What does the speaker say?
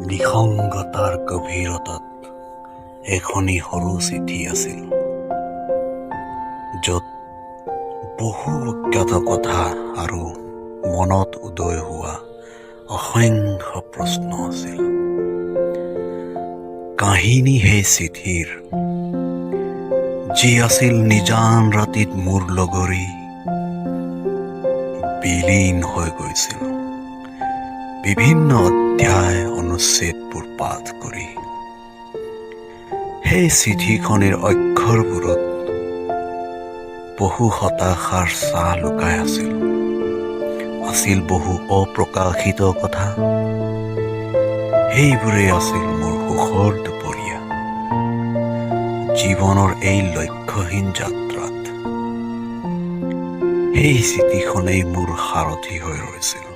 নিসংগতাৰ গভীৰতাত এখনি সৰু চিঠি আছিল, য'ত বহু অজ্ঞাত কথা আৰু মনত উদয় হোৱা অসংখ্য প্ৰশ্ন আছিল। কাহিনী সেই চিঠিৰ, যি আছিল নিজান ৰাতিত মোৰ লগৰী, বিলীন হৈ গৈছিল বিভিন্ন অধ্যায় অনুচ্ছেদবোৰ পাঠ কৰি। সেই চিঠিখনিৰ অক্ষৰবোৰত বহু হতাশাৰ ছাঁ লুকাই আছিল বহু অপ্ৰকাশিত কথা। সেইবোৰেই আছিল মোৰ সুখৰ দুপৰীয়া জীৱনৰ এই লক্ষ্যহীন যাত্ৰাত। সেই চিঠিখনেই মোৰ সাৰথি হৈ ৰৈছিল।